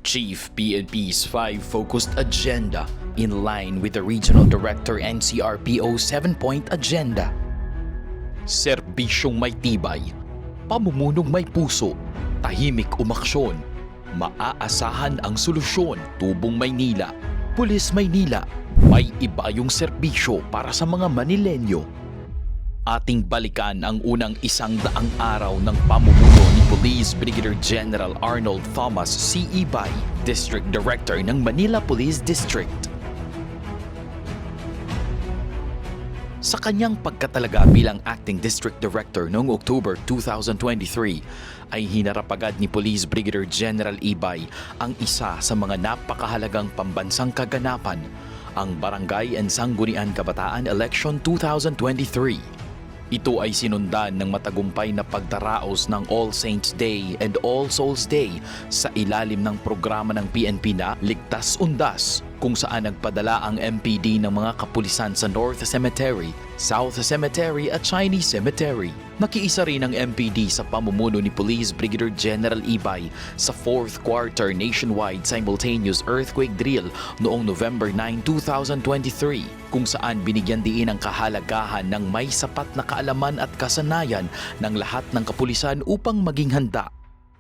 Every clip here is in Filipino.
Chief PNP's 5-focused agenda in line with the Regional Director NCRPO 7-point agenda. Serbisyong may tibay, pamumunong may puso, tahimik umaksyon, maaasahan ang solusyon. Tubong Maynila, Pulis Maynila, may iba yung serbisyo para sa mga Manilenyo. Ating balikan ang unang 100 araw ng pamumuno ni Police Brigadier General Arnold Thomas C. Ibay, District Director ng Manila Police District. Sa kanyang pagkatalaga bilang Acting District Director noong October 2023, ay hinarap agad ni Police Brigadier General Ibay ang isa sa mga napakahalagang pambansang kaganapan, ang Barangay and Sangguniang Kabataan Election 2023. Ito ay sinundan ng matagumpay na pagdaraos ng All Saints Day and All Souls Day sa ilalim ng programa ng PNP na Ligtas Undas, kung saan nagpadala ang MPD ng mga kapulisan sa North Cemetery, South Cemetery at Chinese Cemetery. Nakiisa rin ang MPD sa pamumuno ni Police Brigadier General Ibay sa 4th Quarter Nationwide Simultaneous Earthquake Drill noong November 9, 2023, kung saan binigyan diin ang kahalagahan ng may sapat na kaalaman at kasanayan ng lahat ng kapulisan upang maging handa.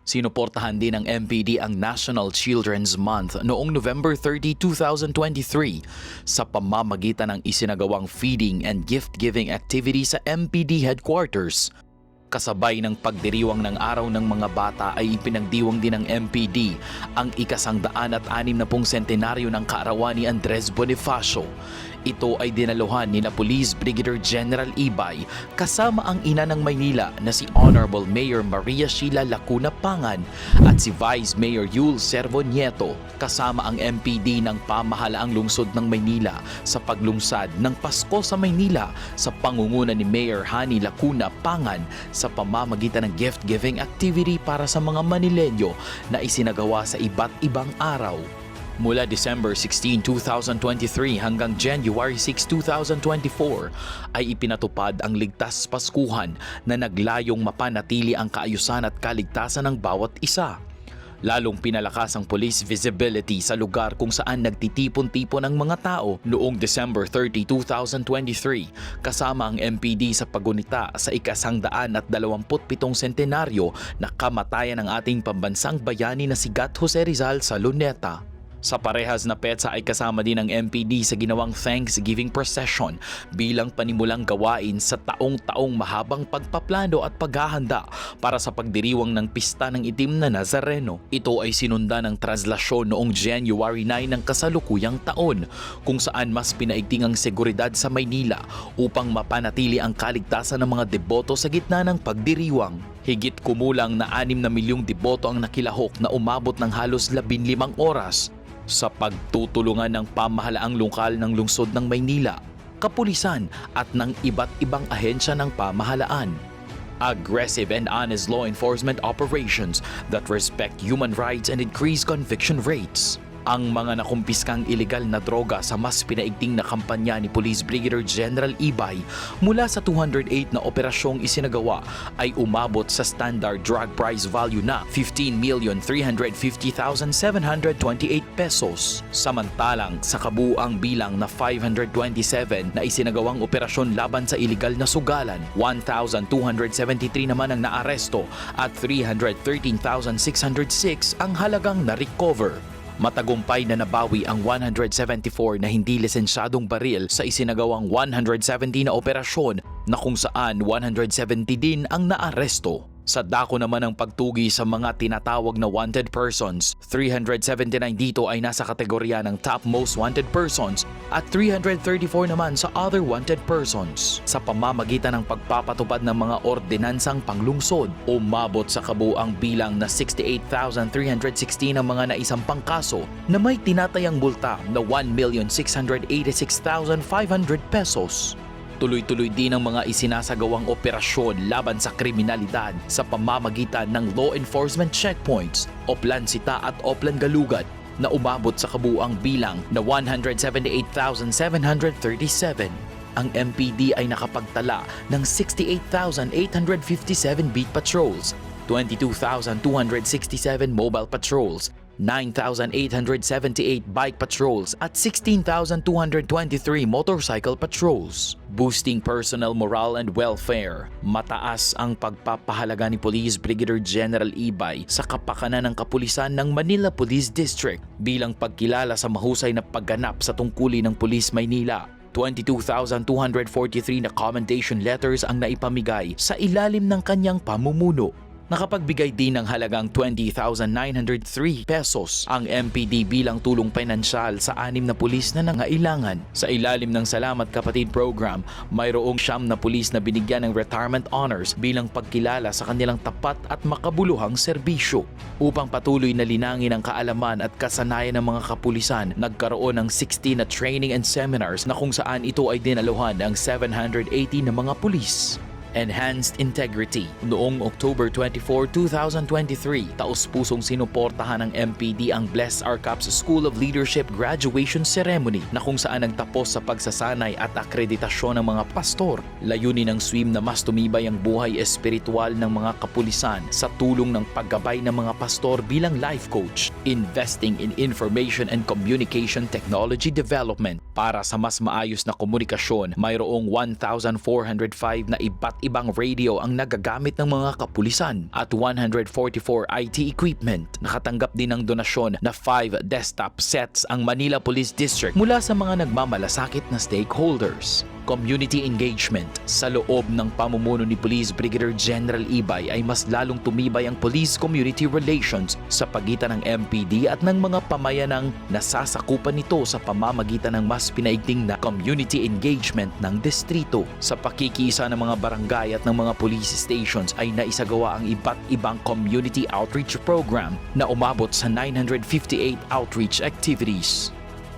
Sinuportahan din ng MPD ang National Children's Month noong November 30, 2023 sa pamamagitan ng isinagawang feeding and gift-giving activity sa MPD headquarters. Kasabay ng pagdiriwang ng Araw ng Mga Bata ay ipinagdiwang din ng MPD ang ika-160 sentenaryo ng kaarawan ni Andres Bonifacio. Ito ay dinaluhan ni Police Brigadier General Ibay kasama ang ina ng Maynila na si Honorable Mayor Maria Sheila Lacuna Pangan at si Vice Mayor Yul Servo Nieto, kasama ang MPD ng pamahalaang lungsod ng Maynila sa paglungsad ng Pasko sa Maynila sa pangunguna ni Mayor Hani Lacuna Pangan sa pamamagitan ng gift-giving activity para sa mga Manilenyo na isinagawa sa iba't ibang araw. Mula December 16, 2023 hanggang January 6, 2024 ay ipinatupad ang Ligtas Paskuhan na naglayong mapanatili ang kaayusan at kaligtasan ng bawat isa. Lalong pinalakas ang police visibility sa lugar kung saan nagtitipon-tipon ang mga tao noong December 30, 2023 kasama ang MPD sa pagunita sa ika-127 sentenaryo na kamatayan ng ating pambansang bayani na si Gat Jose Rizal sa Luneta. Sa parehas na petsa ay kasama din ang MPD sa ginawang Thanksgiving Procession bilang panimulang gawain sa taong-taong mahabang pagpaplano at paghahanda para sa pagdiriwang ng Pista ng Itim na Nazareno. Ito ay sinundan ng traslasyon noong January 9 ng kasalukuyang taon, kung saan mas pinaigting ang seguridad sa Maynila upang mapanatili ang kaligtasan ng mga deboto sa gitna ng pagdiriwang. Higit kumulang na 6 na milyong deboto ang nakilahok na umabot ng halos 15 oras sa pagtutulungan ng pamahalaang lokal ng lungsod ng Maynila, kapulisan at ng iba't ibang ahensya ng pamahalaan. Aggressive and honest law enforcement operations that respect human rights and increase conviction rates. Ang mga nakumpiskang ilegal na droga sa mas pinaigting na kampanya ni Police Brigadier General Ibay mula sa 208 na operasyong isinagawa ay umabot sa standard drug price value na 15,350,728 pesos. Samantalang sa kabuuang bilang na 527 na isinagawang operasyon laban sa ilegal na sugalan, 1,273 naman ang naaresto at 313,606 ang halagang na-recover. Matagumpay na nabawi ang 174 na hindi lisensyadong baril sa isinagawang 170 na operasyon na kung saan 170 din ang naaresto. Sa dako naman ng pagtugi sa mga tinatawag na wanted persons, 379 dito ay nasa kategorya ng top most wanted persons at 334 naman sa other wanted persons. Sa pamamagitan ng pagpapatupad ng mga ordinansang panglungsod, umabot sa kabuuang bilang na 68,316 ang mga naisampang kaso na may tinatayang multa na 1,686,500 pesos. Tuloy-tuloy din ang mga isinasagawang operasyon laban sa kriminalidad sa pamamagitan ng law enforcement checkpoints, Oplan Sita at Oplan Galugad na umabot sa kabuuang bilang na 178,737. Ang MPD ay nakapagtala ng 68,857 beat patrols, 22,267 mobile patrols 9,878 bike patrols at 16,223 motorcycle patrols. Boosting personal morale and welfare. Mataas ang pagpapahalaga ni Police Brigadier General Ibay sa kapakanan ng kapulisan ng Manila Police District bilang pagkilala sa mahusay na pagganap sa tungkulin ng Police Maynila. 22,243 na commendation letters ang naipamigay sa ilalim ng kanyang pamumuno. Nakapagbigay din ng halagang 20,903 pesos ang MPD bilang tulong pinansyal sa 6 na pulis na nangailangan. Sa ilalim ng Salamat Kapatid program, mayroong 9 na pulis na binigyan ng retirement honors bilang pagkilala sa kanilang tapat at makabuluhang serbisyo. Upang patuloy na linangin ang kaalaman at kasanayan ng mga kapulisan, nagkaroon ng 16 na training and seminars na kung saan ito ay dinaluhan ng 780 na mga pulis. Enhanced Integrity. Noong October 24, 2023, taus-pusong sinuportahan ng MPD ang Bless Our Cups School of Leadership Graduation Ceremony na kung saan nagtapos sa pagsasanay at akreditasyon ng mga pastor. Layunin ng SWIM na mas tumibay ang buhay espiritual ng mga kapulisan sa tulong ng paggabay ng mga pastor bilang life coach, investing in information and communication technology development para sa mas maayos na komunikasyon. Mayroong 1,405 na iba't ibang radio ang nagagamit ng mga kapulisan at 144 IT equipment. Nakatanggap din ng donasyon na 5 desktop sets ang Manila Police District mula sa mga nagmamalasakit na stakeholders. Community engagement. Sa loob ng pamumuno ni Police Brigadier General Ibay ay mas lalong tumibay ang police-community relations sa pagitan ng MPD at ng mga pamayanang nasasakupan nito sa pamamagitan ng mas pinaigting na community engagement ng distrito. Sa pakikiisa ng mga barangay at ng mga police stations ay naisagawa ang iba't ibang community outreach program na umabot sa 958 outreach activities.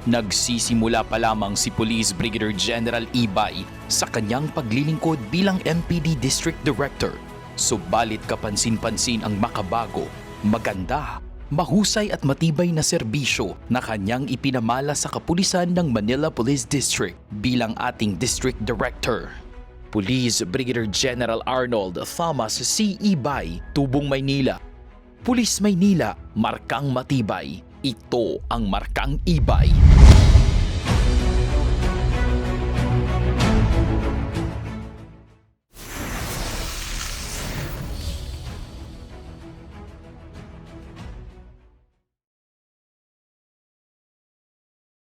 Nagsisimula pa lamang si Police Brigadier General Ibay sa kanyang paglilingkod bilang MPD District Director. Subalit kapansin-pansin ang makabago, maganda, mahusay at matibay na serbisyo na kanyang ipinamala sa kapulisan ng Manila Police District bilang ating District Director. Police Brigadier General Arnold Thomas C. Ibay, Tubong, Maynila. Police Maynila, markang matibay. Ito ang markang Ibay.